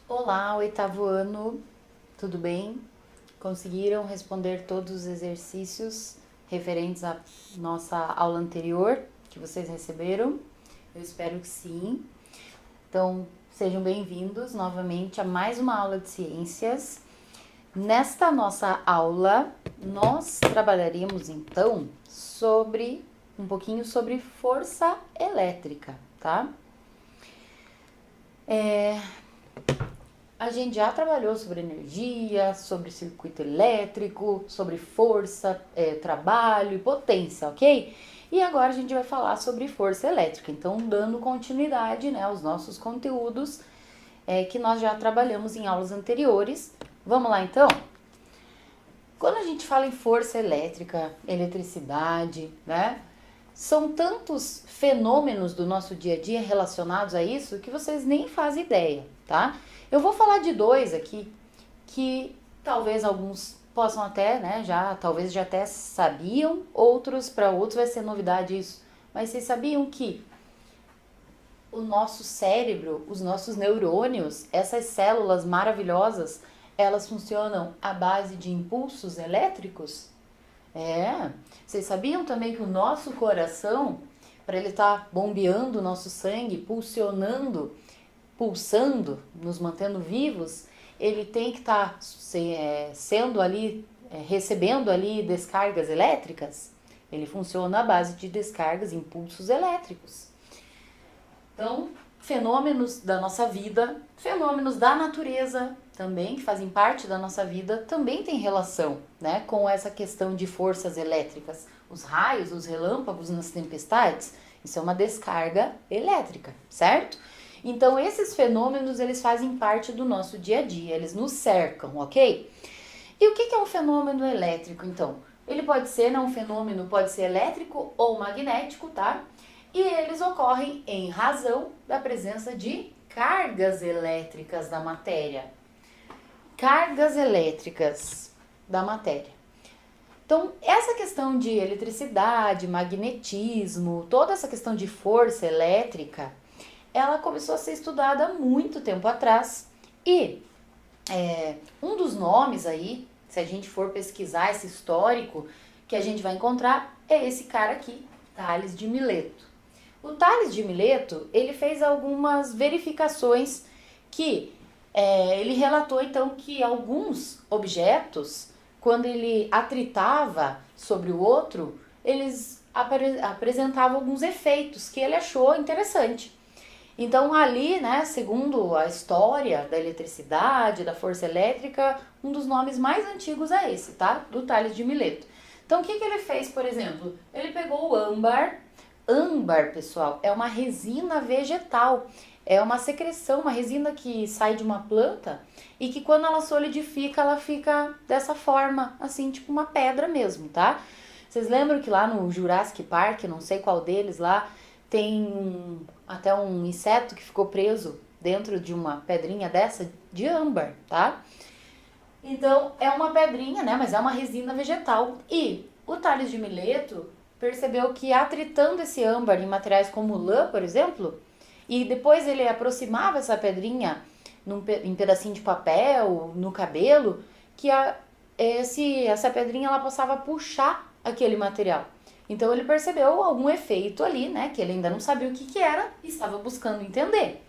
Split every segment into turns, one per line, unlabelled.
Olá, oitavo ano, tudo bem? Conseguiram responder todos os exercícios referentes à nossa aula anterior que vocês receberam? Eu espero que sim. Então, sejam bem-vindos novamente a mais uma aula de ciências. Nesta nossa aula, nós trabalharemos então um pouquinho sobre força elétrica, tá? A gente já trabalhou sobre energia, sobre circuito elétrico, sobre força, trabalho e potência, ok? E agora a gente vai falar sobre força elétrica, então dando continuidade, né, aos nossos conteúdos que nós já trabalhamos em aulas anteriores. Vamos lá então? Quando a gente fala em força elétrica, eletricidade, né? São tantos fenômenos do nosso dia a dia relacionados a isso que vocês nem fazem ideia, tá? Eu vou falar de dois aqui que talvez alguns possam até, né, talvez já até sabiam, para outros vai ser novidade isso. Mas vocês sabiam que o nosso cérebro, os nossos neurônios, essas células maravilhosas, elas funcionam à base de impulsos elétricos? Vocês sabiam também que o nosso coração, para ele estar bombeando o nosso sangue, pulsando, nos mantendo vivos, ele tem que estar sendo ali, recebendo ali descargas elétricas? Ele funciona à base de descargas, impulsos elétricos. Então, fenômenos da nossa vida, fenômenos da natureza também, que fazem parte da nossa vida, também tem relação, né, com essa questão de forças elétricas. Os raios, os relâmpagos nas tempestades, isso é uma descarga elétrica, certo? Então, esses fenômenos, eles fazem parte do nosso dia a dia, eles nos cercam, ok? E o que é um fenômeno elétrico, então? Ele pode ser, um fenômeno pode ser elétrico ou magnético, tá? E eles ocorrem em razão da presença de cargas elétricas da matéria. Cargas elétricas da matéria. Então, essa questão de eletricidade, magnetismo, toda essa questão de força elétrica, ela começou a ser estudada há muito tempo atrás. E um dos nomes aí, se a gente for pesquisar esse histórico, que a gente vai encontrar é esse cara aqui, Tales de Mileto. O Tales de Mileto, ele fez algumas verificações que ele relatou então que alguns objetos, quando ele atritava sobre o outro, eles apresentavam alguns efeitos que ele achou interessante. Então ali, né, segundo a história da eletricidade, da força elétrica, um dos nomes mais antigos é esse, tá? Do Tales de Mileto. Então o que ele fez, por exemplo? Ele pegou o âmbar. Âmbar, pessoal, é uma resina vegetal, é uma secreção, uma resina que sai de uma planta e que quando ela solidifica, ela fica dessa forma, assim, tipo uma pedra mesmo, tá? Vocês lembram que lá no Jurassic Park, não sei qual deles lá, tem até um inseto que ficou preso dentro de uma pedrinha dessa de âmbar, tá? Então, é uma pedrinha, né, mas é uma resina vegetal. E o Tales de Mileto percebeu que atritando esse âmbar em materiais como lã, por exemplo, e depois ele aproximava essa pedrinha em pedacinho de papel, no cabelo, que essa pedrinha ela passava a puxar aquele material. Então ele percebeu algum efeito ali, né, que ele ainda não sabia o que era e estava buscando entender.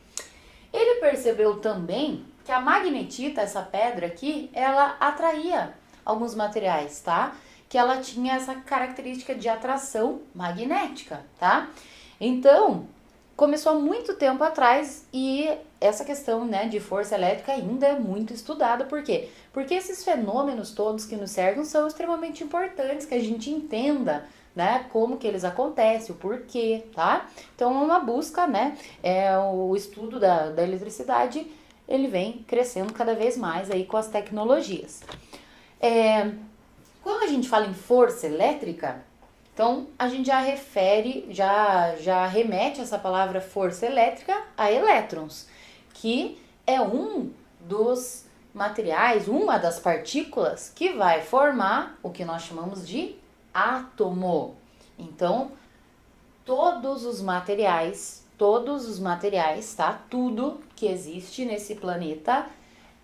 Ele percebeu também que a magnetita, essa pedra aqui, ela atraía alguns materiais, tá? Que ela tinha essa característica de atração magnética, tá? Então, começou há muito tempo atrás e essa questão, né, de força elétrica ainda é muito estudada. Por quê? Porque esses fenômenos todos que nos cercam são extremamente importantes, que a gente entenda, né, como que eles acontecem, o porquê, tá? Então, é uma busca, né, o estudo da eletricidade, ele vem crescendo cada vez mais aí com as tecnologias. Quando a gente fala em força elétrica, então a gente já remete essa palavra força elétrica a elétrons, que é um dos materiais, uma das partículas que vai formar o que nós chamamos de átomo. Então, todos os materiais, tá? Tudo que existe nesse planeta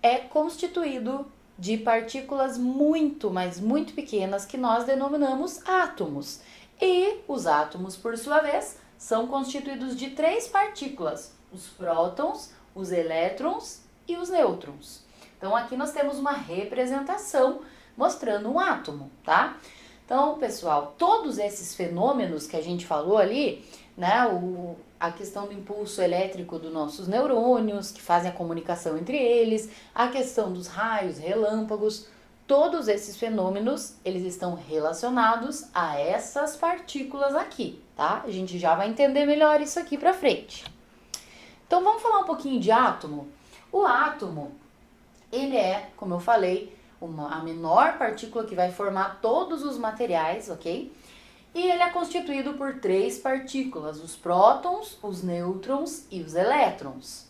é constituído de partículas muito, mas muito pequenas que nós denominamos átomos. E os átomos, por sua vez, são constituídos de 3 partículas: os prótons, os elétrons e os nêutrons. Então, aqui nós temos uma representação mostrando um átomo, tá? Então, pessoal, todos esses fenômenos que a gente falou ali, né, a questão do impulso elétrico dos nossos neurônios, que fazem a comunicação entre eles, a questão dos raios, relâmpagos, todos esses fenômenos, eles estão relacionados a essas partículas aqui, tá? A gente já vai entender melhor isso aqui pra frente. Então, vamos falar um pouquinho de átomo? O átomo, ele é, como eu falei, a menor partícula que vai formar todos os materiais, ok? E ele é constituído por 3 partículas: os prótons, os nêutrons e os elétrons.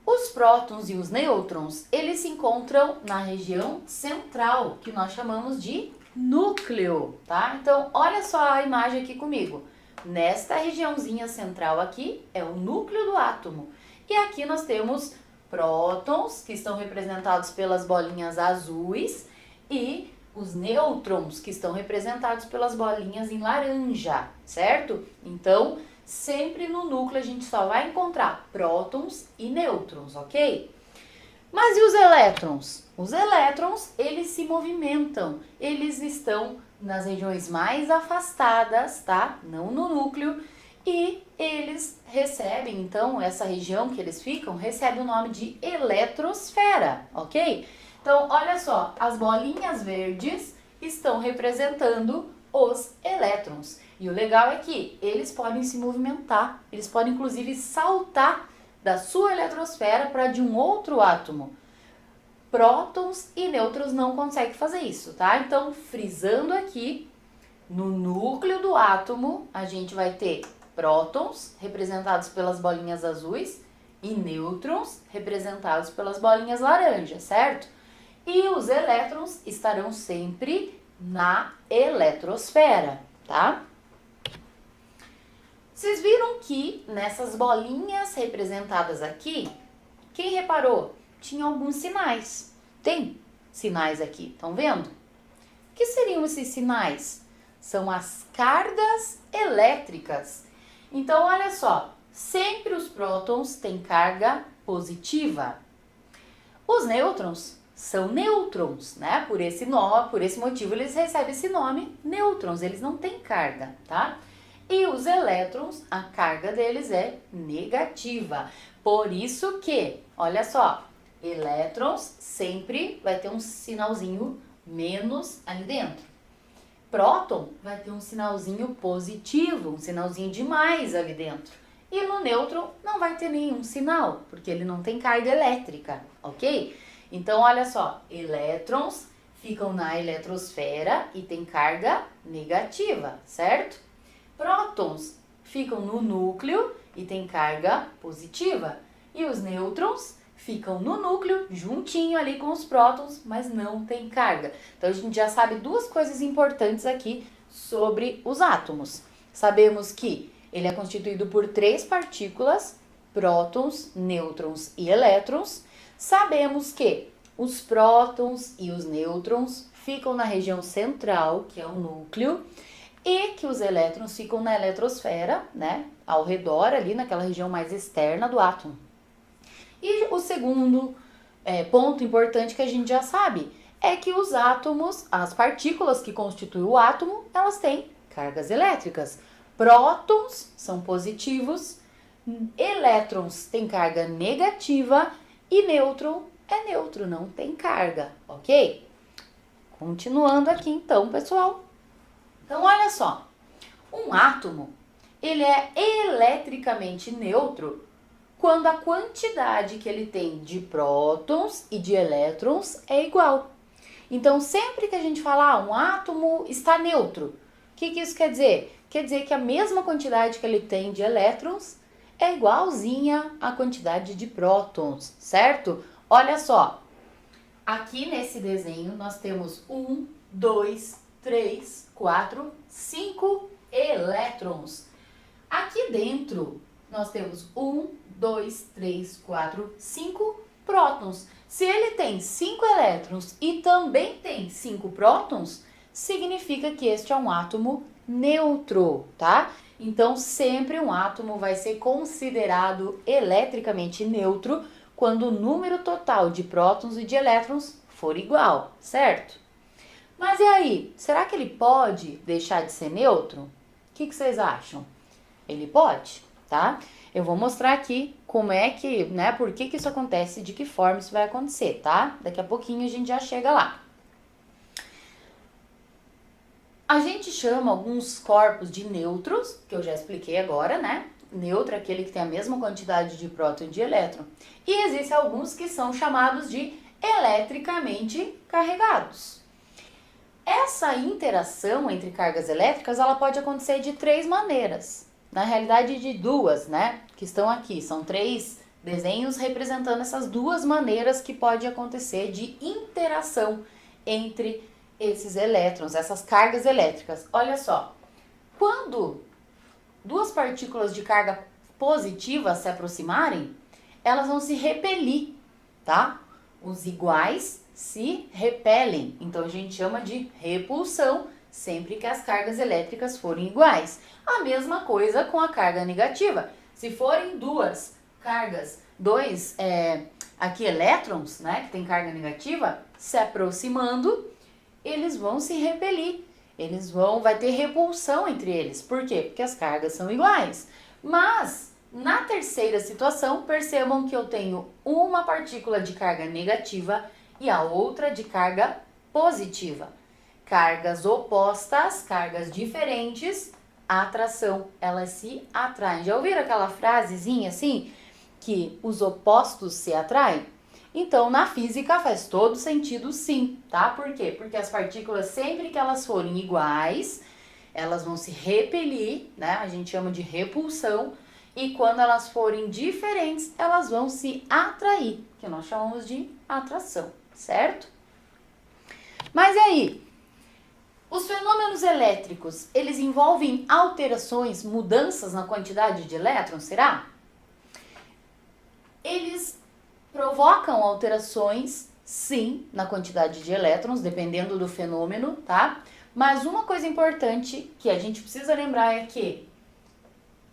Os prótons e os nêutrons, eles se encontram na região central, que nós chamamos de núcleo, tá? Então, olha só a imagem aqui comigo. Nesta regiãozinha central aqui é o núcleo do átomo. E aqui nós temos prótons, que estão representados pelas bolinhas azuis, e os nêutrons, que estão representados pelas bolinhas em laranja, certo? Então, sempre no núcleo a gente só vai encontrar prótons e nêutrons, ok? Mas e os elétrons? Os elétrons, eles se movimentam, eles estão nas regiões mais afastadas, tá? Não no núcleo, e eles recebem, então, essa região que eles ficam, recebe o nome de eletrosfera, ok? Então, olha só, as bolinhas verdes estão representando os elétrons. E o legal é que eles podem se movimentar, eles podem inclusive saltar da sua eletrosfera para de um outro átomo. Prótons e nêutrons não conseguem fazer isso, tá? Então, frisando aqui, no núcleo do átomo, a gente vai ter prótons, representados pelas bolinhas azuis, e nêutrons, representados pelas bolinhas laranjas, certo? E os elétrons estarão sempre na eletrosfera, tá? Vocês viram que nessas bolinhas representadas aqui, quem reparou? Tinha alguns sinais. Tem sinais aqui, estão vendo? O que seriam esses sinais? São as cargas elétricas. Então, olha só, sempre os prótons têm carga positiva. Os nêutrons são nêutrons, né? Por esse motivo eles recebem esse nome, nêutrons, eles não têm carga, tá? E os elétrons, a carga deles é negativa. Por isso que, olha só, elétrons sempre vai ter um sinalzinho menos ali dentro. Próton vai ter um sinalzinho positivo, um sinalzinho de mais ali dentro. E no nêutron não vai ter nenhum sinal, porque ele não tem carga elétrica, ok? Então, olha só, elétrons ficam na eletrosfera e tem carga negativa, certo? Prótons ficam no núcleo e tem carga positiva. E os nêutrons ficam no núcleo, juntinho ali com os prótons, mas não tem carga. Então, a gente já sabe 2 coisas importantes aqui sobre os átomos. Sabemos que ele é constituído por 3 partículas, prótons, nêutrons e elétrons. Sabemos que os prótons e os nêutrons ficam na região central, que é o núcleo, e que os elétrons ficam na eletrosfera, né, ao redor ali, naquela região mais externa do átomo. E o segundo ponto importante que a gente já sabe é que os átomos, as partículas que constituem o átomo, elas têm cargas elétricas. Prótons são positivos, elétrons têm carga negativa e nêutron é neutro, não tem carga, ok? Continuando aqui então, pessoal. Então, olha só, um átomo, ele é eletricamente neutro quando a quantidade que ele tem de prótons e de elétrons é igual. Então, sempre que a gente fala, um átomo está neutro, o que isso quer dizer? Quer dizer que a mesma quantidade que ele tem de elétrons é igualzinha à quantidade de prótons, certo? Olha só, aqui nesse desenho nós temos 1, 2, 3, 4, 5 elétrons. Aqui dentro nós temos 1, 2, 3, 4, 5 prótons. Se ele tem 5 elétrons e também tem 5 prótons, significa que este é um átomo neutro, tá? Então, sempre um átomo vai ser considerado eletricamente neutro quando o número total de prótons e de elétrons for igual, certo? Mas e aí, será que ele pode deixar de ser neutro? O que vocês acham? Ele pode, tá? Eu vou mostrar aqui como é que, né, por que isso acontece e de que forma isso vai acontecer, tá? Daqui a pouquinho a gente já chega lá. A gente chama alguns corpos de nêutrons, que eu já expliquei agora, né? Neutro é aquele que tem a mesma quantidade de próton e de elétron. E existem alguns que são chamados de eletricamente carregados. Essa interação entre cargas elétricas, ela pode acontecer de 3 maneiras. Na realidade, de 2, né? Que estão aqui. São 3 desenhos representando essas 2 maneiras que pode acontecer de interação entre esses elétrons, essas cargas elétricas. Olha só, quando 2 partículas de carga positiva se aproximarem, elas vão se repelir, tá? Os iguais se repelem, então a gente chama de repulsão sempre que as cargas elétricas forem iguais. A mesma coisa com a carga negativa. Se forem 2 cargas, 2 aqui elétrons, né, que tem carga negativa, se aproximando, eles vão se repelir. Vai ter repulsão entre eles. Por quê? Porque as cargas são iguais. Mas, na terceira situação, percebam que eu tenho uma partícula de carga negativa e a outra de carga positiva. Cargas opostas, cargas diferentes, atração, elas se atraem. Já ouviram aquela frasezinha assim, que os opostos se atraem? Então, na física faz todo sentido sim, tá? Por quê? Porque as partículas, sempre que elas forem iguais, elas vão se repelir, né? A gente chama de repulsão. E quando elas forem diferentes, elas vão se atrair, que nós chamamos de atração, certo? Mas e aí? Os fenômenos elétricos, eles envolvem alterações, mudanças na quantidade de elétrons, será? Eles provocam alterações, sim, na quantidade de elétrons, dependendo do fenômeno, tá? Mas uma coisa importante que a gente precisa lembrar é que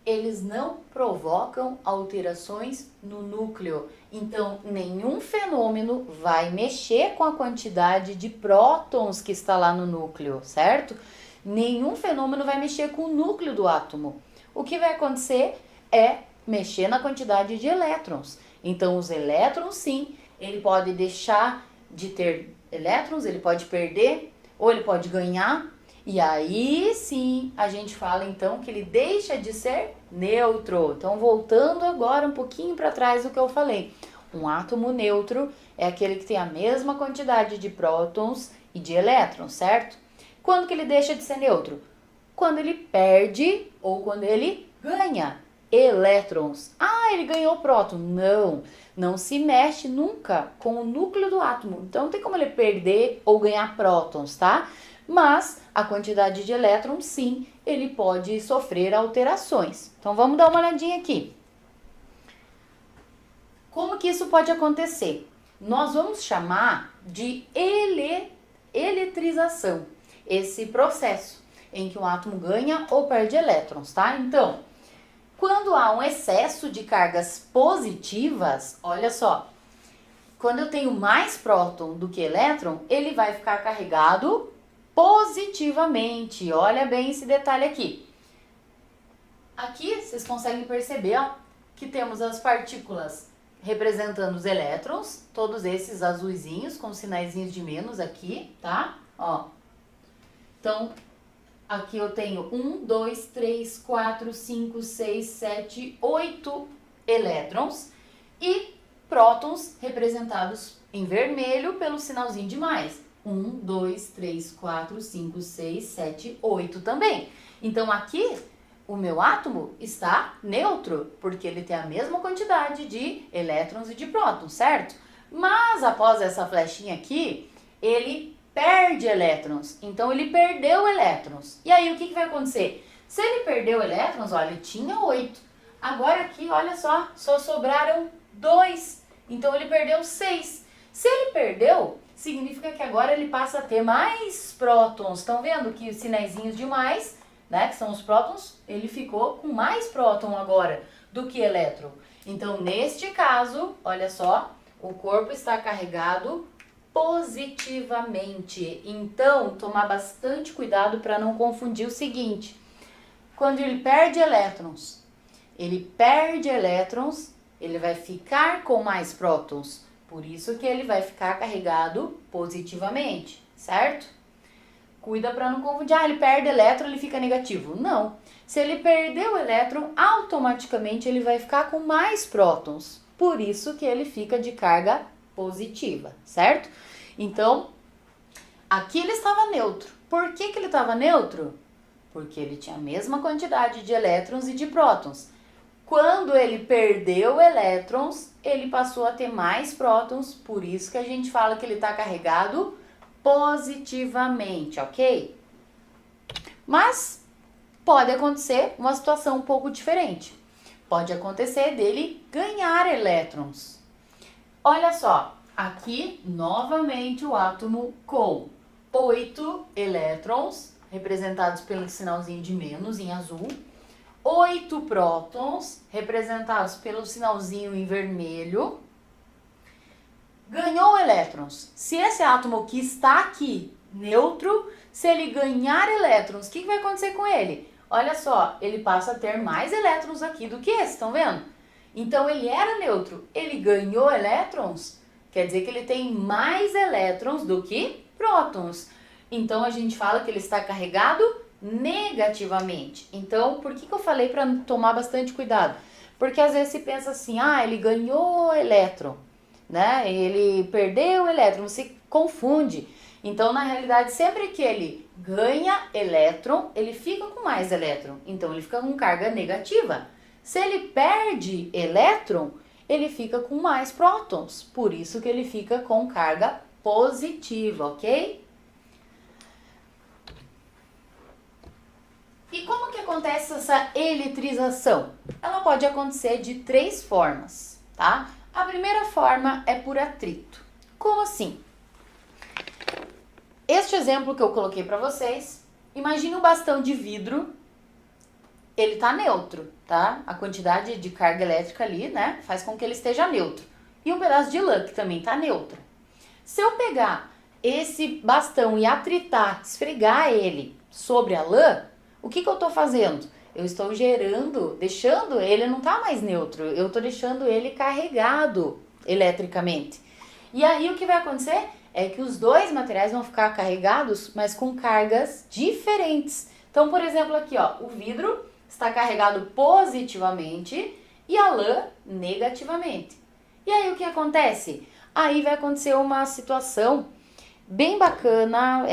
eles não provocam alterações no núcleo. Então, nenhum fenômeno vai mexer com a quantidade de prótons que está lá no núcleo, certo? Nenhum fenômeno vai mexer com o núcleo do átomo. O que vai acontecer é mexer na quantidade de elétrons. Então, os elétrons, sim, ele pode deixar de ter elétrons, ele pode perder ou ele pode ganhar. E aí, sim, a gente fala, então, que ele deixa de ser neutro. Então, voltando agora um pouquinho para trás do que eu falei. Um átomo neutro é aquele que tem a mesma quantidade de prótons e de elétrons, certo? Quando que ele deixa de ser neutro? Quando ele perde ou quando ele ganha elétrons. Ah, ele ganhou próton. Não se mexe nunca com o núcleo do átomo. Então, não tem como ele perder ou ganhar prótons, tá? Mas a quantidade de elétrons, sim, ele pode sofrer alterações. Então, vamos dar uma olhadinha aqui. Como que isso pode acontecer? Nós vamos chamar de eletrização, esse processo em que um átomo ganha ou perde elétrons, tá? Então, quando há um excesso de cargas positivas, olha só, quando eu tenho mais próton do que elétron, ele vai ficar carregado positivamente. Olha bem esse detalhe aqui. Aqui vocês conseguem perceber, ó, que temos as partículas representando os elétrons, todos esses azuizinhos com sinaizinhos de menos aqui, tá? Ó. Então, aqui eu tenho 1, 2, 3, 4, 5, 6, 7, 8 elétrons e prótons representados em vermelho pelo sinalzinho de mais. 1, 2, 3, 4, 5, 6, 7, 8 também. Então, aqui o meu átomo está neutro, porque ele tem a mesma quantidade de elétrons e de prótons, certo? Mas após essa flechinha aqui, ele perde elétrons. Então ele perdeu elétrons. E aí o que vai acontecer? Se ele perdeu elétrons, olha, ele tinha 8. Agora aqui, olha só sobraram 2. Então ele perdeu 6. Se ele perdeu, significa que agora ele passa a ter mais prótons. Estão vendo que os sinaizinhos de mais, né, que são os prótons, ele ficou com mais próton agora do que elétron. Então, neste caso, olha só, o corpo está carregado positivamente. Então, tomar bastante cuidado para não confundir o seguinte. Quando ele perde elétrons, ele vai ficar com mais prótons. Por isso que ele vai ficar carregado positivamente, certo? Cuida para não confundir. Ele perde elétron, ele fica negativo. Não. Se ele perder o elétron, automaticamente ele vai ficar com mais prótons. Por isso que ele fica de carga positiva, certo? Então, aqui ele estava neutro. Por que ele estava neutro? Porque ele tinha a mesma quantidade de elétrons e de prótons. Quando ele perdeu elétrons, ele passou a ter mais prótons, por isso que a gente fala que ele está carregado positivamente, ok? Mas pode acontecer uma situação um pouco diferente. Pode acontecer dele ganhar elétrons. Olha só, aqui novamente o átomo com 8 elétrons, representados pelo sinalzinho de menos em azul. 8 prótons, representados pelo sinalzinho em vermelho, ganhou elétrons. Se esse átomo que está aqui, neutro, se ele ganhar elétrons, o que vai acontecer com ele? Olha só, ele passa a ter mais elétrons aqui do que esse, estão vendo? Então, ele era neutro, ele ganhou elétrons, quer dizer que ele tem mais elétrons do que prótons. Então, a gente fala que ele está carregado negativamente. Então, por que eu falei para tomar bastante cuidado? Porque às vezes se pensa assim, ele ganhou elétron, né? Ele perdeu elétron, se confunde. Então, na realidade, sempre que ele ganha elétron, ele fica com mais elétron. Então, ele fica com carga negativa. Se ele perde elétron, ele fica com mais prótons. Por isso que ele fica com carga positiva, ok? E como que acontece essa eletrização? Ela pode acontecer de 3 formas, tá? A primeira forma é por atrito. Como assim? Este exemplo que eu coloquei para vocês, imagine um bastão de vidro, ele tá neutro, tá? A quantidade de carga elétrica ali, né, faz com que ele esteja neutro. E um pedaço de lã que também tá neutro. Se eu pegar esse bastão e atritar, esfregar ele sobre a lã, o que eu estou fazendo? Eu estou deixando ele não tá mais neutro, eu estou deixando ele carregado eletricamente. E aí o que vai acontecer é que os dois materiais vão ficar carregados, mas com cargas diferentes. Então, por exemplo, aqui, ó, o vidro está carregado positivamente e a lã negativamente. E aí o que acontece? Aí vai acontecer uma situação bem bacana,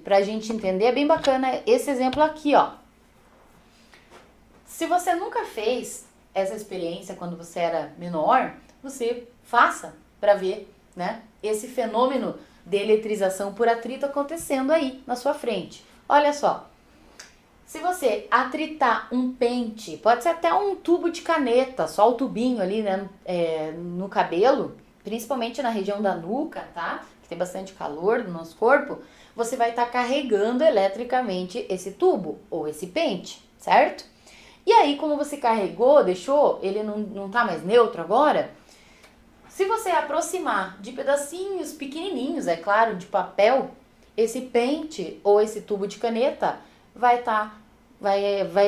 pra gente entender, é bem bacana esse exemplo aqui, ó. Se você nunca fez essa experiência quando você era menor, você faça para ver, né, esse fenômeno de eletrização por atrito acontecendo aí na sua frente. Olha só, se você atritar um pente, pode ser até um tubo de caneta, só o tubinho ali, né, no cabelo, principalmente na região da nuca, tá? Tem bastante calor no nosso corpo, você vai estar carregando eletricamente esse tubo ou esse pente, certo? E aí, como você carregou, deixou, ele não tá mais neutro agora, se você aproximar de pedacinhos pequenininhos, é claro, de papel, esse pente ou esse tubo de caneta vai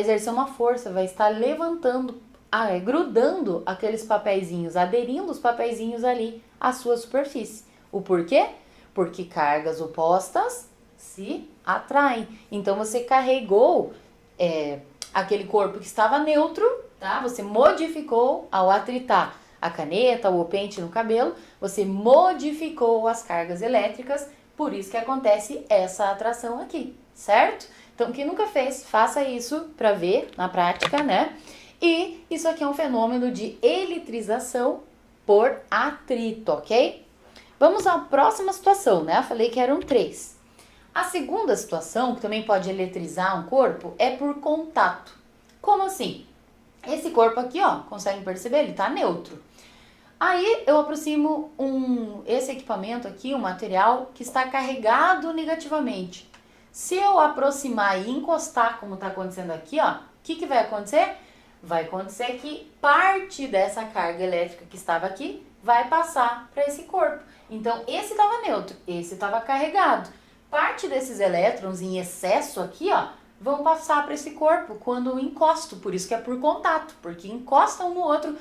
exercer uma força, vai estar levantando, grudando aqueles papeizinhos, aderindo os papeizinhos ali à sua superfície. O porquê? Porque cargas opostas se atraem. Então, você carregou aquele corpo que estava neutro, tá? Você modificou ao atritar a caneta ou o pente no cabelo, você modificou as cargas elétricas, por isso que acontece essa atração aqui, certo? Então, quem nunca fez, faça isso para ver na prática, né? E isso aqui é um fenômeno de eletrização por atrito, ok? Vamos à próxima situação, né? Eu falei que eram 3. A segunda situação, que também pode eletrizar um corpo, é por contato. Como assim? Esse corpo aqui, ó, conseguem perceber? Ele tá neutro. Aí eu aproximo esse equipamento aqui, um material que está carregado negativamente. Se eu aproximar e encostar, como está acontecendo aqui, ó, o que vai acontecer? Vai acontecer que parte dessa carga elétrica que estava aqui vai passar para esse corpo. Então, esse estava neutro, esse estava carregado. Parte desses elétrons em excesso aqui, ó, vão passar para esse corpo quando eu encosto, por isso que é por contato, porque encosta um no outro,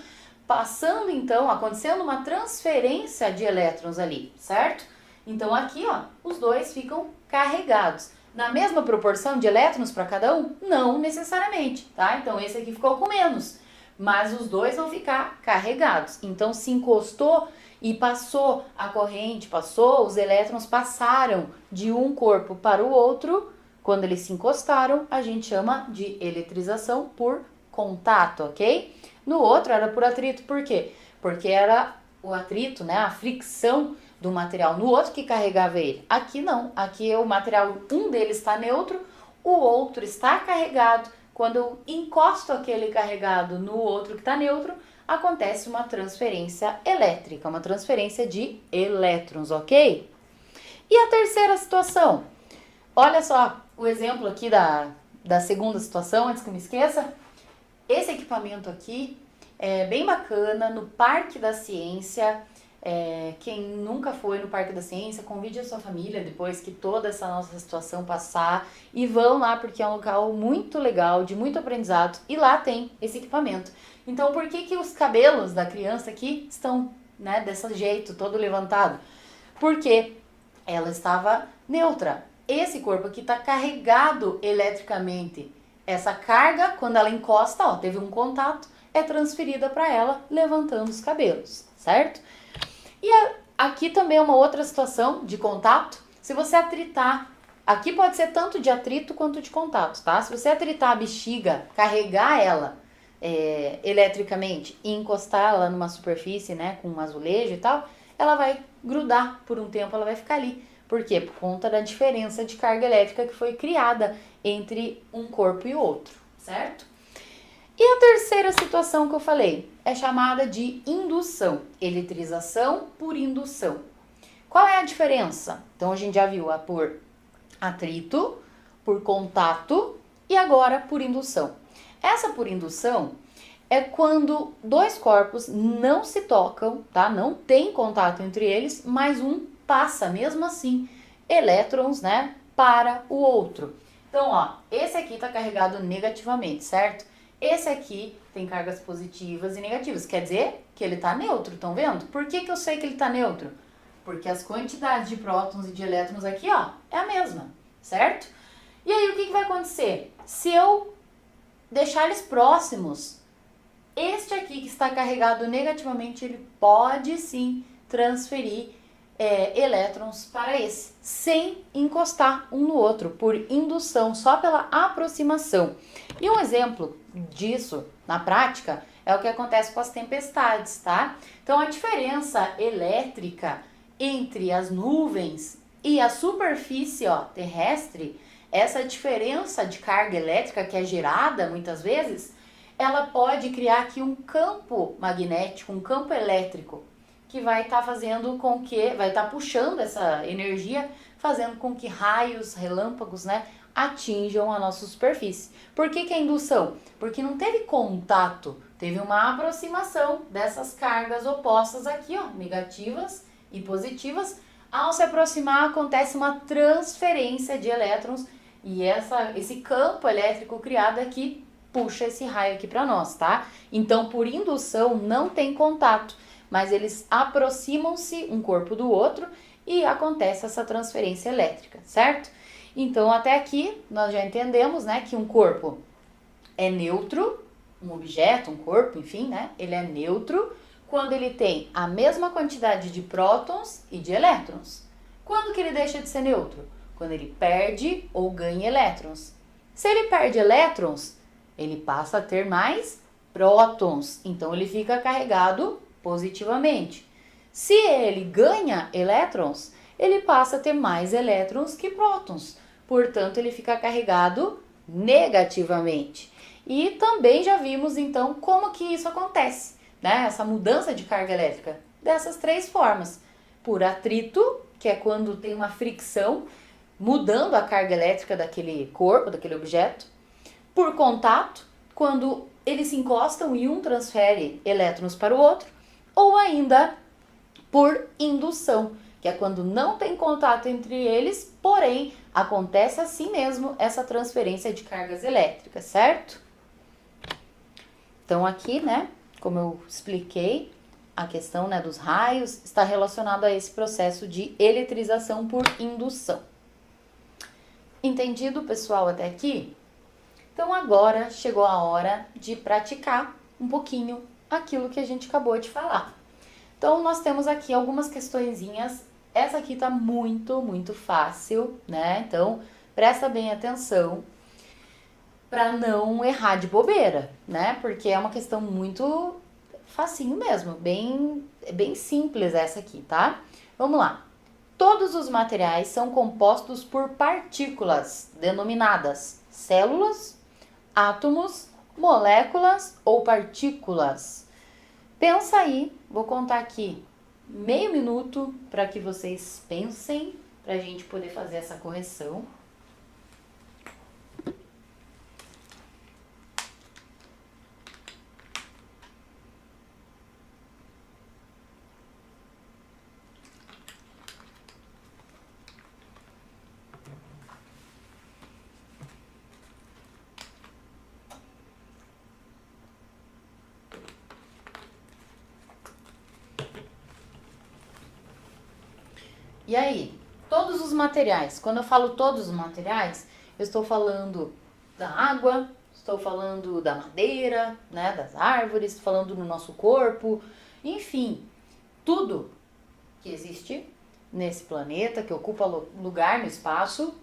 passando então, acontecendo uma transferência de elétrons ali, certo? Então aqui, ó, os dois ficam carregados. Na mesma proporção de elétrons para cada um? Não necessariamente, tá? Então esse aqui ficou com menos, mas os dois vão ficar carregados. Então se encostou e passou a corrente, os elétrons passaram de um corpo para o outro. Quando eles se encostaram, a gente chama de eletrização por contato, ok? No outro era por atrito, por quê? Porque era o atrito, né, a fricção do material no outro que carregava ele. Aqui não, aqui o material, um deles está neutro, o outro está carregado. Quando eu encosto aquele carregado no outro que está neutro, acontece uma transferência elétrica, uma transferência de elétrons, ok? E a terceira situação? Olha só o exemplo aqui da segunda situação, antes que eu me esqueça. Esse equipamento aqui é bem bacana, no Parque da Ciência. Quem nunca foi no Parque da Ciência, convide a sua família depois que toda essa nossa situação passar e vão lá, porque é um local muito legal, de muito aprendizado, e lá tem esse equipamento. Então, por que os cabelos da criança aqui estão, né, desse jeito, todo levantado? Porque ela estava neutra. Esse corpo aqui está carregado eletricamente. Essa carga, quando ela encosta, ó, teve um contato, é transferida para ela, levantando os cabelos, certo? E aqui também é uma outra situação de contato. Se você atritar, aqui pode ser tanto de atrito quanto de contato, tá? Se você atritar a bexiga, carregar ela eletricamente e encostar ela numa superfície, né, com um azulejo e tal, ela vai grudar por um tempo, ela vai ficar ali. Por quê? Por conta da diferença de carga elétrica que foi criada entre um corpo e outro, certo? E a terceira situação que eu falei é chamada de indução, eletrização por indução. Qual é a diferença? Então a gente já viu a por atrito, por contato e agora por indução. Essa por indução é quando dois corpos não se tocam, tá? Não tem contato entre eles, mas um passa mesmo assim elétrons, né, para o outro. Então, ó, esse aqui tá carregado negativamente, certo? Esse aqui tem cargas positivas e negativas, quer dizer que ele tá neutro, estão vendo? Por que eu sei que ele tá neutro? Porque as quantidades de prótons e de elétrons aqui, ó, é a mesma, certo? E aí o que vai acontecer? Se eu deixar eles próximos, este aqui que está carregado negativamente, ele pode sim transferir elétrons para esse, sem encostar um no outro, por indução, só pela aproximação. E um exemplo disso, na prática, é o que acontece com as tempestades, tá? Então, a diferença elétrica entre as nuvens e a superfície, ó, terrestre, essa diferença de carga elétrica que é gerada, muitas vezes, ela pode criar aqui um campo magnético, um campo elétrico, que vai estar fazendo com que, vai estar puxando essa energia, fazendo com que raios, relâmpagos, né, atinjam a nossa superfície. Por que é indução? Porque não teve contato, teve uma aproximação dessas cargas opostas aqui, ó, negativas e positivas. Ao se aproximar, acontece uma transferência de elétrons e esse campo elétrico criado aqui puxa esse raio aqui para nós, tá? Então, por indução, não tem contato, mas eles aproximam-se um corpo do outro e acontece essa transferência elétrica, certo? Então, até aqui, nós já entendemos, né, que um corpo é neutro, um objeto, um corpo, enfim, né, ele é neutro quando ele tem a mesma quantidade de prótons e de elétrons. Quando que ele deixa de ser neutro? Quando ele perde ou ganha elétrons. Se ele perde elétrons, ele passa a ter mais prótons, então ele fica carregado positivamente. Se ele ganha elétrons, ele passa a ter mais elétrons que prótons. Portanto, ele fica carregado negativamente. E também já vimos, então, como que isso acontece, né? Essa mudança de carga elétrica. Dessas três formas. Por atrito, que é quando tem uma fricção, mudando a carga elétrica daquele corpo, daquele objeto. Por contato, quando eles se encostam e um transfere elétrons para o outro. Ou ainda por indução, que é quando não tem contato entre eles, porém acontece assim mesmo essa transferência de cargas elétricas, certo? Então aqui, né, como eu expliquei, a questão, né, dos raios está relacionada a esse processo de eletrização por indução. Entendido, pessoal, até aqui? Então agora chegou a hora de praticar um pouquinho aquilo que a gente acabou de falar. Então, nós temos aqui algumas questõezinhas. Essa aqui tá muito fácil, né? Então, presta bem atenção para não errar de bobeira, né? Porque é uma questão muito facinho mesmo, bem simples essa aqui, tá? Vamos lá. Todos os materiais são compostos por partículas denominadas células, átomos, moléculas ou partículas. Pensa aí, vou contar aqui meio minuto para que vocês pensem, para a gente poder fazer essa correção. E aí, todos os materiais, quando eu falo todos os materiais, eu estou falando da água, estou falando da madeira, né, das árvores, estou falando do nosso corpo, enfim, tudo que existe nesse planeta, que ocupa lugar no espaço,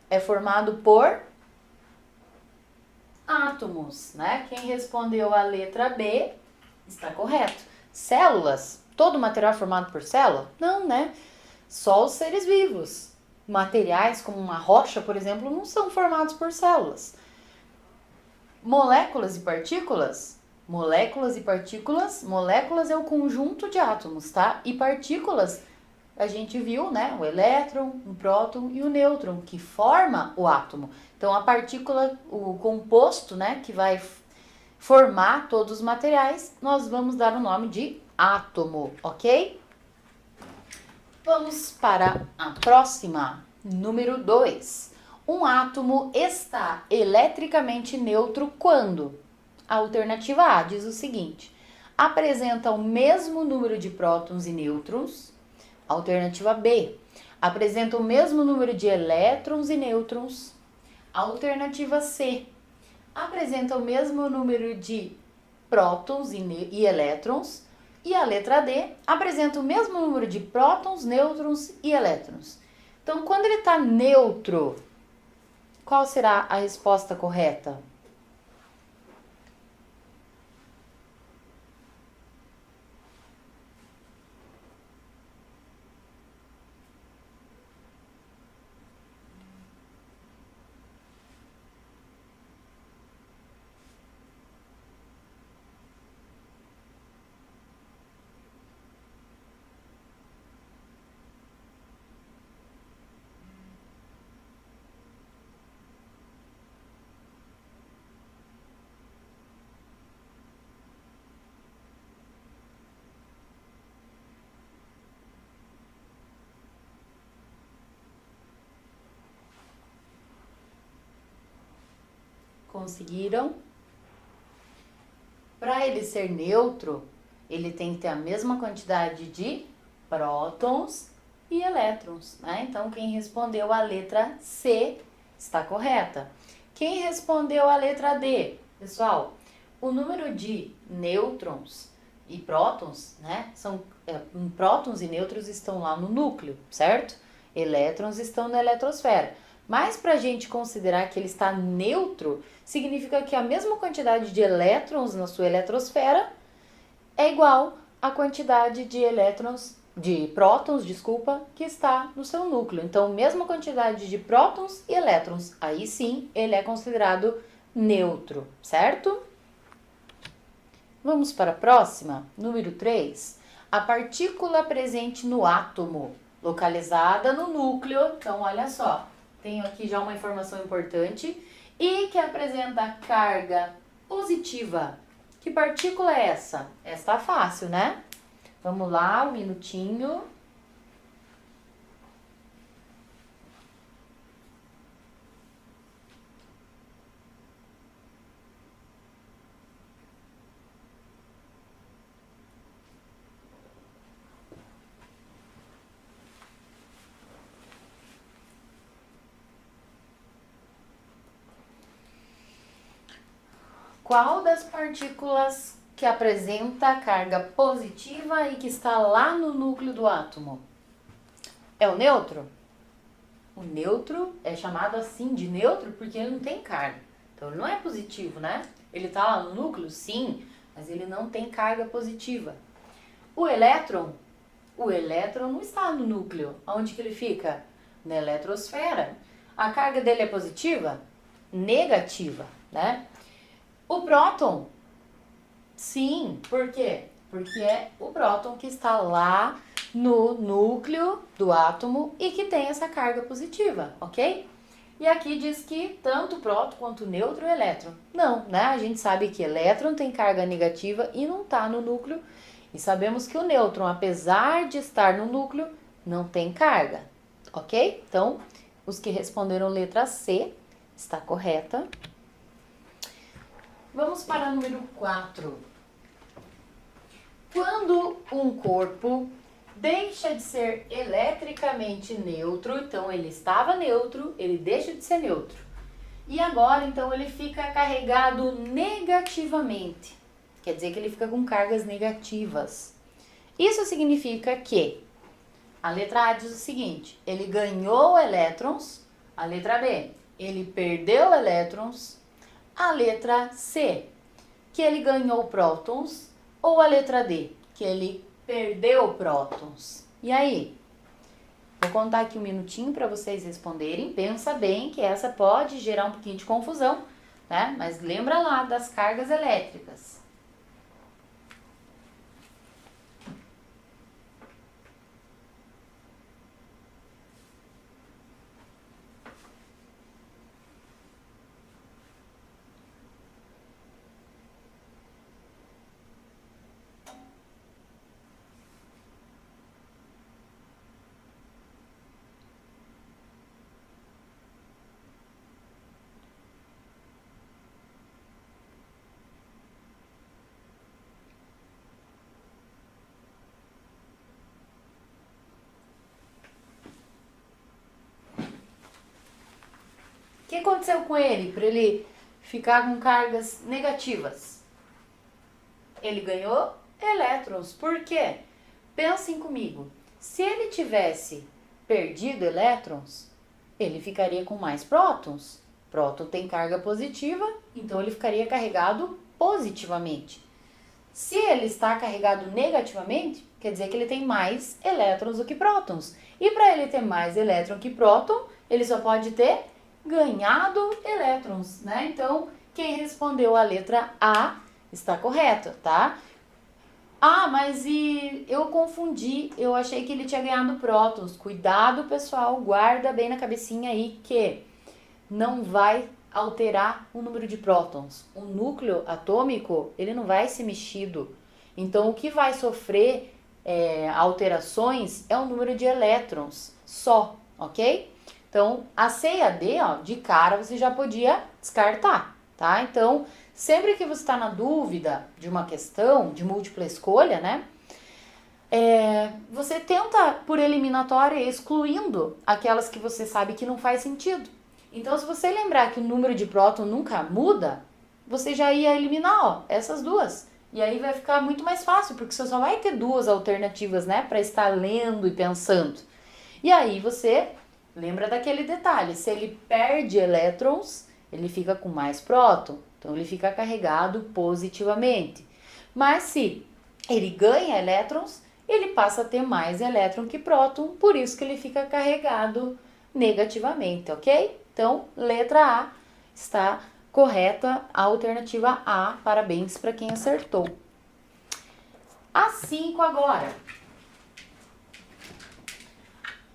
é formado por átomos, né? Quem respondeu a letra B está correto. Células, todo material é formado por célula? Não, né? Só os seres vivos. Materiais como uma rocha, por exemplo, não são formados por células. Moléculas e partículas? Moléculas é o conjunto de átomos, tá? E partículas, a gente viu, né? O elétron, o próton e o nêutron, que forma o átomo. Então, a partícula, o composto, né, que vai formar todos os materiais, nós vamos dar o nome de átomo, ok? Vamos para a próxima, número 2. Um átomo está eletricamente neutro quando? A alternativa A diz o seguinte: apresenta o mesmo número de prótons e nêutrons. Alternativa B, apresenta o mesmo número de elétrons e nêutrons. Alternativa C, apresenta o mesmo número de prótons e elétrons. E a letra D apresenta o mesmo número de prótons, nêutrons e elétrons. Então, quando ele está neutro, qual será a resposta correta? Conseguiram? Para ele ser neutro, ele tem que ter a mesma quantidade de prótons e elétrons, né? Então, quem respondeu a letra C está correta. Quem respondeu a letra D? Pessoal, o número de nêutrons e prótons, né? Prótons e nêutrons estão lá no núcleo, certo? Elétrons estão na eletrosfera. Mas para a gente considerar que ele está neutro, significa que a mesma quantidade de elétrons na sua eletrosfera é igual à quantidade de elétrons de prótons, desculpa, que está no seu núcleo. Então, mesma quantidade de prótons e elétrons. Aí sim, ele é considerado neutro, certo? Vamos para a próxima, número 3. A partícula presente no átomo, localizada no núcleo. Então, olha só, tenho aqui já uma informação importante. E que apresenta carga positiva. Que partícula é essa? Essa tá fácil, né? Vamos lá, um minutinho. Qual das partículas que apresenta carga positiva e que está lá no núcleo do átomo? É o nêutron? O nêutron é chamado assim de nêutron porque ele não tem carga. Então ele não é positivo, né? Ele está lá no núcleo? Sim, mas ele não tem carga positiva. O elétron não está no núcleo. Onde que ele fica? Na eletrosfera. A carga dele é positiva? Negativa, né? O próton, sim, por quê? Porque é o próton que está lá no núcleo do átomo e que tem essa carga positiva, ok? E aqui diz que tanto o próton quanto o nêutron e o elétron. Não, né? A gente sabe que elétron tem carga negativa e não está no núcleo. E sabemos que o nêutron, apesar de estar no núcleo, não tem carga, ok? Então, os que responderam letra C está correta. Vamos para o número 4. Quando um corpo deixa de ser eletricamente neutro, então ele estava neutro, ele deixa de ser neutro. E agora, então, ele fica carregado negativamente. Quer dizer que ele fica com cargas negativas. Isso significa que a letra A diz o seguinte: ele ganhou elétrons. A letra B, ele perdeu elétrons. A letra C, que ele ganhou prótons, ou a letra D, que ele perdeu prótons? E aí? Vou contar aqui um minutinho para vocês responderem. Pensa bem que essa pode gerar um pouquinho de confusão, né? Mas lembra lá das cargas elétricas. O que aconteceu com ele para ele ficar com cargas negativas? Ele ganhou elétrons. Por quê? Pensem comigo. Se ele tivesse perdido elétrons, ele ficaria com mais prótons. Próton tem carga positiva, então ele ficaria carregado positivamente. Se ele está carregado negativamente, quer dizer que ele tem mais elétrons do que prótons. E para ele ter mais elétron que próton, ele só pode ter ganhado elétrons, né? Então, quem respondeu a letra A está correto, tá? Ah, mas eu confundi, eu achei que ele tinha ganhado prótons. Cuidado, pessoal, guarda bem na cabecinha aí que não vai alterar o número de prótons. O núcleo atômico, ele não vai ser mexido. Então, o que vai sofrer alterações é o número de elétrons só, ok? Então, a C e a D, ó, de cara, você já podia descartar, tá? Então, sempre que você está na dúvida de uma questão de múltipla escolha, né? Você tenta, por eliminatória, excluindo aquelas que você sabe que não faz sentido. Então, se você lembrar que o número de próton nunca muda, você já ia eliminar, ó, essas duas. E aí vai ficar muito mais fácil, porque você só vai ter duas alternativas, né, para estar lendo e pensando. E aí você lembra daquele detalhe, se ele perde elétrons, ele fica com mais próton, então ele fica carregado positivamente. Mas se ele ganha elétrons, ele passa a ter mais elétron que próton, por isso que ele fica carregado negativamente, ok? Então, letra A está correta, a alternativa A, parabéns para quem acertou. A 5 agora.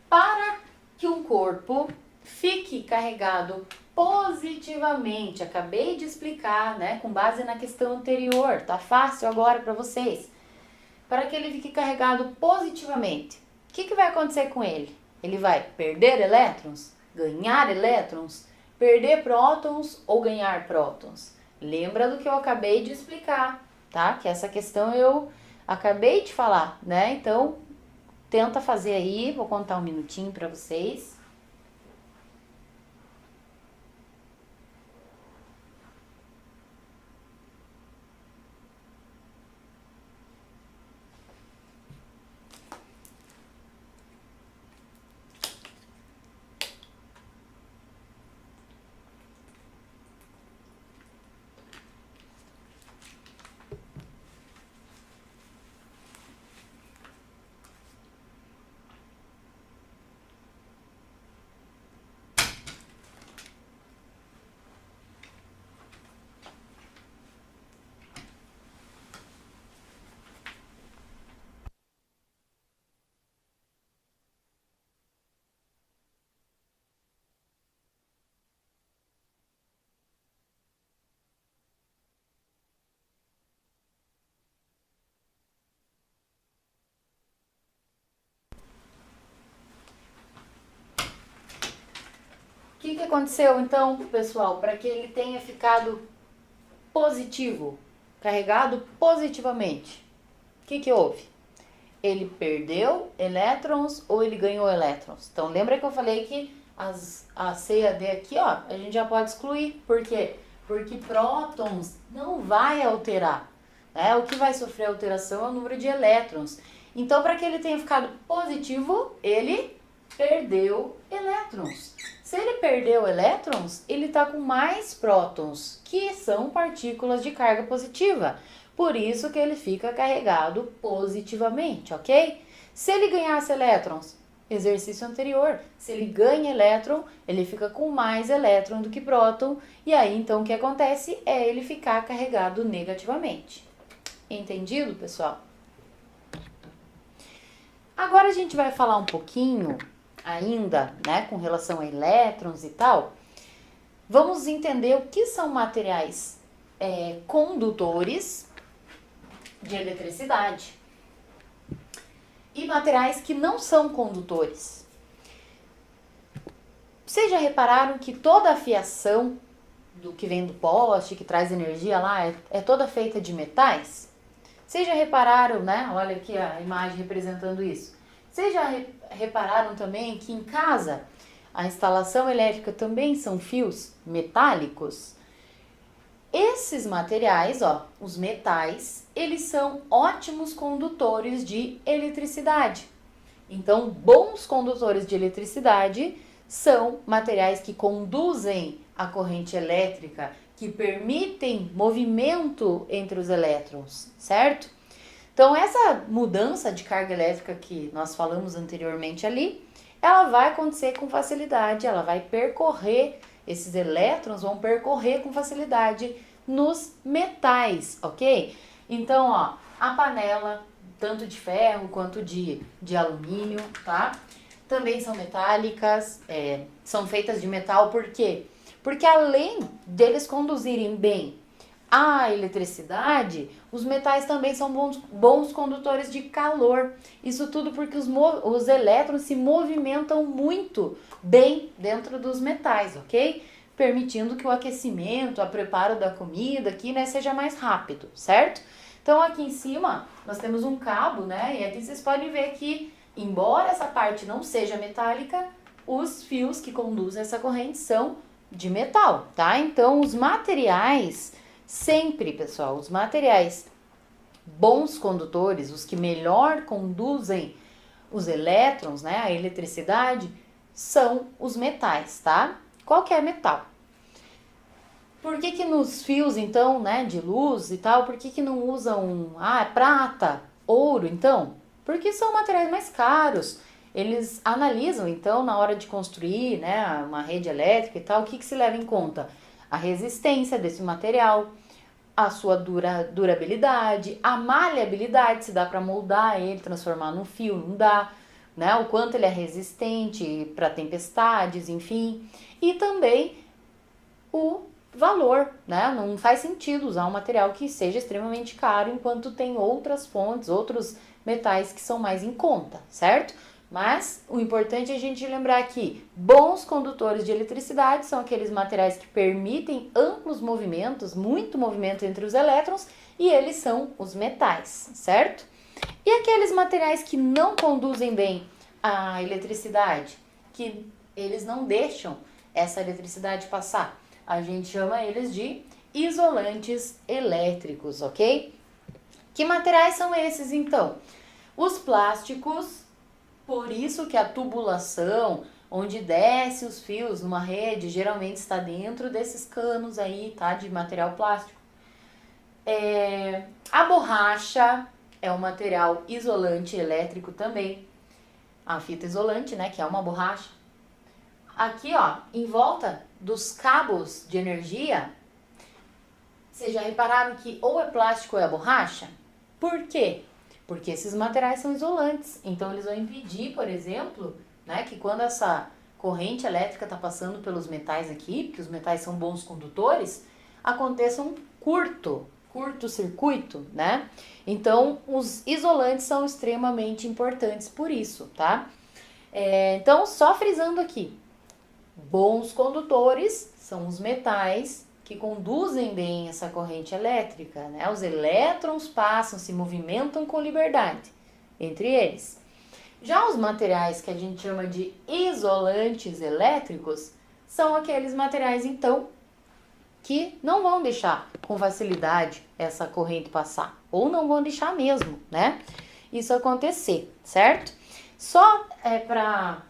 Para que um corpo fique carregado positivamente, acabei de explicar, né, com base na questão anterior, tá fácil agora para vocês. Para que ele fique carregado positivamente, o que vai acontecer com ele? Ele vai perder elétrons, ganhar elétrons, perder prótons ou ganhar prótons? Lembra do que eu acabei de explicar, tá? Que essa questão eu acabei de falar, né? Então, tenta fazer aí, vou contar um minutinho para vocês. O que aconteceu então, pessoal, para que ele tenha ficado positivo, carregado positivamente? O que houve? Ele perdeu elétrons ou ele ganhou elétrons? Então lembra que eu falei que a C e a D aqui, ó, a gente já pode excluir. Por quê? Porque prótons não vai alterar. Né? O que vai sofrer alteração é o número de elétrons. Então, para que ele tenha ficado positivo, ele perdeu elétrons. Se ele perdeu elétrons, ele está com mais prótons, que são partículas de carga positiva. Por isso que ele fica carregado positivamente, ok? Se ele ganhasse elétrons, exercício anterior, se ele ganha elétron, ele fica com mais elétron do que próton, e aí então o que acontece é ele ficar carregado negativamente. Entendido, pessoal? Agora a gente vai falar um pouquinho ainda, né, com relação a elétrons e tal. Vamos entender o que são materiais condutores de eletricidade e materiais que não são condutores. Vocês já repararam que toda a fiação do que vem do poste, que traz energia lá, é toda feita de metais? Vocês já repararam, né? Olha aqui a imagem representando isso. Vocês já repararam também que em casa a instalação elétrica também são fios metálicos? Esses materiais, ó, os metais, eles são ótimos condutores de eletricidade. Então, bons condutores de eletricidade são materiais que conduzem a corrente elétrica, que permitem movimento entre os elétrons, certo? Então, essa mudança de carga elétrica que nós falamos anteriormente ali, ela vai acontecer com facilidade, ela vai percorrer, esses elétrons vão percorrer com facilidade nos metais, ok? Então, ó, a panela, tanto de ferro quanto de alumínio, tá? Também são metálicas, são feitas de metal, por quê? Porque além deles conduzirem bem a eletricidade, os metais também são bons condutores de calor. Isso tudo porque os elétrons se movimentam muito bem dentro dos metais, ok? Permitindo que o aquecimento, o preparo da comida aqui, né, seja mais rápido, certo? Então aqui em cima nós temos um cabo, né? E aqui vocês podem ver que, embora essa parte não seja metálica, os fios que conduzem essa corrente são de metal, tá? Então os materiais, sempre, pessoal, os materiais bons condutores, os que melhor conduzem os elétrons, né, a eletricidade, são os metais, tá? Qualquer metal. Por que nos fios, então, né, de luz e tal, por que não usam prata, ouro, então? Porque são materiais mais caros. Eles analisam, então, na hora de construir, né, uma rede elétrica e tal, o que se leva em conta? A resistência desse material, a sua durabilidade, a maleabilidade, se dá para moldar ele, transformar num fio, não dá, né? O quanto ele é resistente para tempestades, enfim. E também o valor, né? Não faz sentido usar um material que seja extremamente caro enquanto tem outras fontes, outros metais que são mais em conta, certo? Mas o importante é a gente lembrar que bons condutores de eletricidade são aqueles materiais que permitem amplos movimentos, muito movimento entre os elétrons, e eles são os metais, certo? E aqueles materiais que não conduzem bem a eletricidade, que eles não deixam essa eletricidade passar, a gente chama eles de isolantes elétricos, ok? Que materiais são esses então? Os plásticos, por isso que a tubulação, onde desce os fios numa rede, geralmente está dentro desses canos aí, tá? De material plástico. A borracha é um material isolante elétrico também. A fita isolante, né? Que é uma borracha. Aqui, ó, em volta dos cabos de energia, vocês já repararam que ou é plástico ou é borracha? Por quê? Porque esses materiais são isolantes, então eles vão impedir, por exemplo, né, que quando essa corrente elétrica está passando pelos metais aqui, porque os metais são bons condutores, aconteça um curto-circuito, né? Então, os isolantes são extremamente importantes por isso, tá? Então, só frisando aqui, bons condutores são os metais que conduzem bem essa corrente elétrica, né? Os elétrons passam, se movimentam com liberdade entre eles. Já os materiais que a gente chama de isolantes elétricos são aqueles materiais, então, que não vão deixar com facilidade essa corrente passar, ou não vão deixar mesmo, né? Isso acontecer, certo? Só para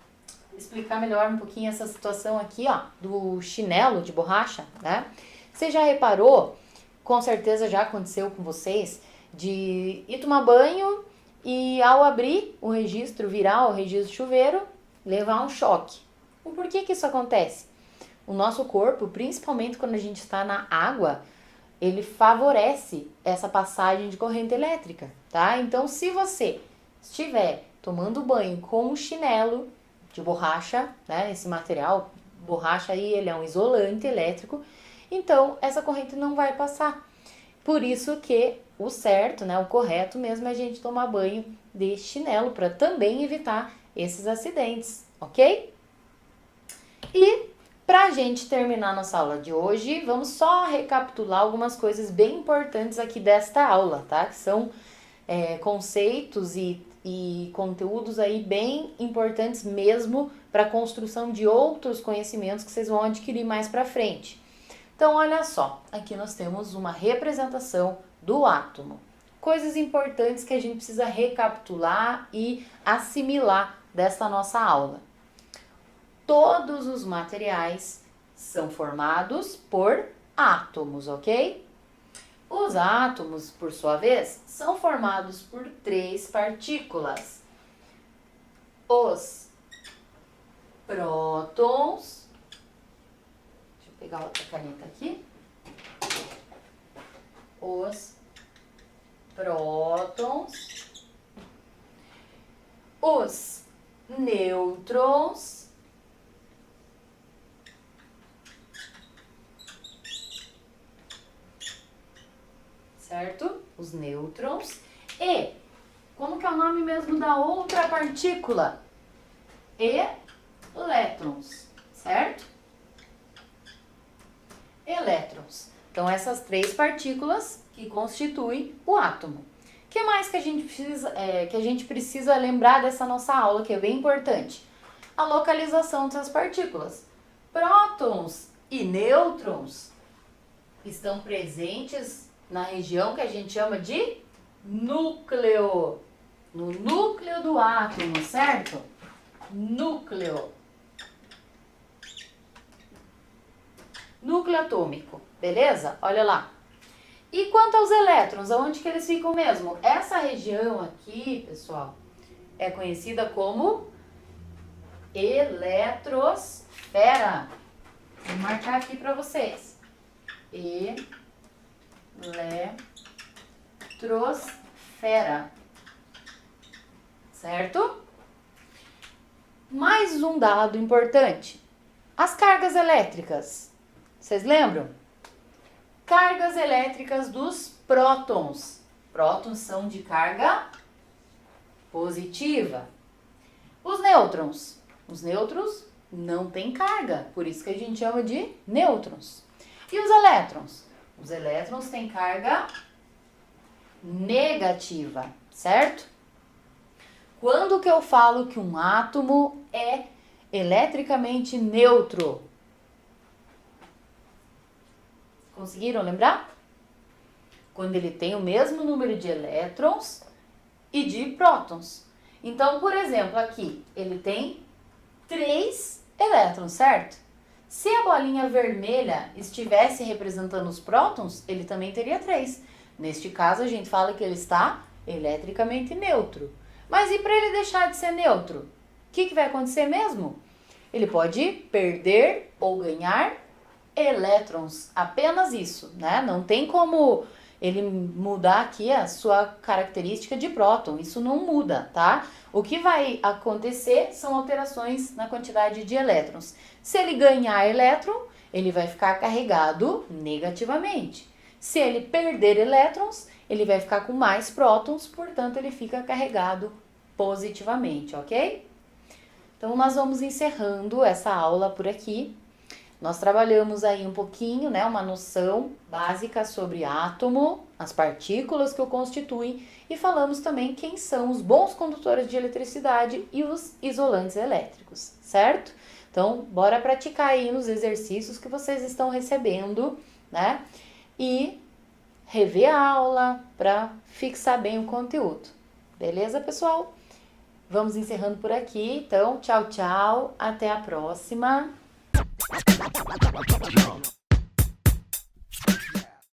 explicar melhor um pouquinho essa situação aqui, ó, do chinelo de borracha, né? Você já reparou, com certeza já aconteceu com vocês, de ir tomar banho e ao abrir o registro, virar o registro de chuveiro, levar um choque. E por que isso acontece? O nosso corpo, principalmente quando a gente está na água, ele favorece essa passagem de corrente elétrica, tá? Então, se você estiver tomando banho com um chinelo de borracha, né? Esse material, borracha aí, ele é um isolante elétrico, então essa corrente não vai passar. Por isso que o certo, né, o correto mesmo é a gente tomar banho de chinelo para também evitar esses acidentes, ok? E para a gente terminar nossa aula de hoje, vamos só recapitular algumas coisas bem importantes aqui desta aula, tá? Que são conceitos e conteúdos aí bem importantes mesmo para a construção de outros conhecimentos que vocês vão adquirir mais para frente. Então, olha só, aqui nós temos uma representação do átomo. Coisas importantes que a gente precisa recapitular e assimilar desta nossa aula. Todos os materiais são formados por átomos, ok? Os átomos, por sua vez, são formados por 3 partículas. Os prótons, deixa eu pegar outra caneta aqui. Os prótons, os nêutrons, certo? Os nêutrons. E, como que é o nome mesmo da outra partícula? Elétrons, certo? Elétrons. Então, essas 3 partículas que constituem o átomo. O que mais que a gente precisa lembrar dessa nossa aula, que é bem importante? A localização dessas partículas. Prótons e nêutrons estão presentes na região que a gente chama de núcleo. No núcleo do átomo, certo? Núcleo. Núcleo atômico, beleza? Olha lá. E quanto aos elétrons, aonde que eles ficam mesmo? Essa região aqui, pessoal, é conhecida como eletrosfera. Vou marcar aqui para vocês. Eletrosfera. Certo? Mais um dado importante. As cargas elétricas. Vocês lembram? Cargas elétricas dos prótons. Prótons são de carga positiva. Os nêutrons. Os nêutrons não têm carga, por isso que a gente chama de nêutrons. E os elétrons? Os elétrons têm carga negativa, certo? Quando que eu falo que um átomo é eletricamente neutro? Conseguiram lembrar? Quando ele tem o mesmo número de elétrons e de prótons. Então, por exemplo, aqui ele tem 3 elétrons, certo? Se a bolinha vermelha estivesse representando os prótons, ele também teria 3. Neste caso, a gente fala que ele está eletricamente neutro. Mas e para ele deixar de ser neutro? O que vai acontecer mesmo? Ele pode perder ou ganhar elétrons. Apenas isso, né? Não tem como ele mudar aqui a sua característica de próton. Isso não muda, tá? O que vai acontecer são alterações na quantidade de elétrons. Se ele ganhar elétron, ele vai ficar carregado negativamente. Se ele perder elétrons, ele vai ficar com mais prótons, portanto ele fica carregado positivamente, ok? Então nós vamos encerrando essa aula por aqui. Nós trabalhamos aí um pouquinho, né, uma noção básica sobre átomo, as partículas que o constituem e falamos também quem são os bons condutores de eletricidade e os isolantes elétricos, certo? Então, bora praticar aí nos exercícios que vocês estão recebendo, né? E rever a aula para fixar bem o conteúdo. Beleza, pessoal? Vamos encerrando por aqui. Então, tchau, tchau. Até a próxima.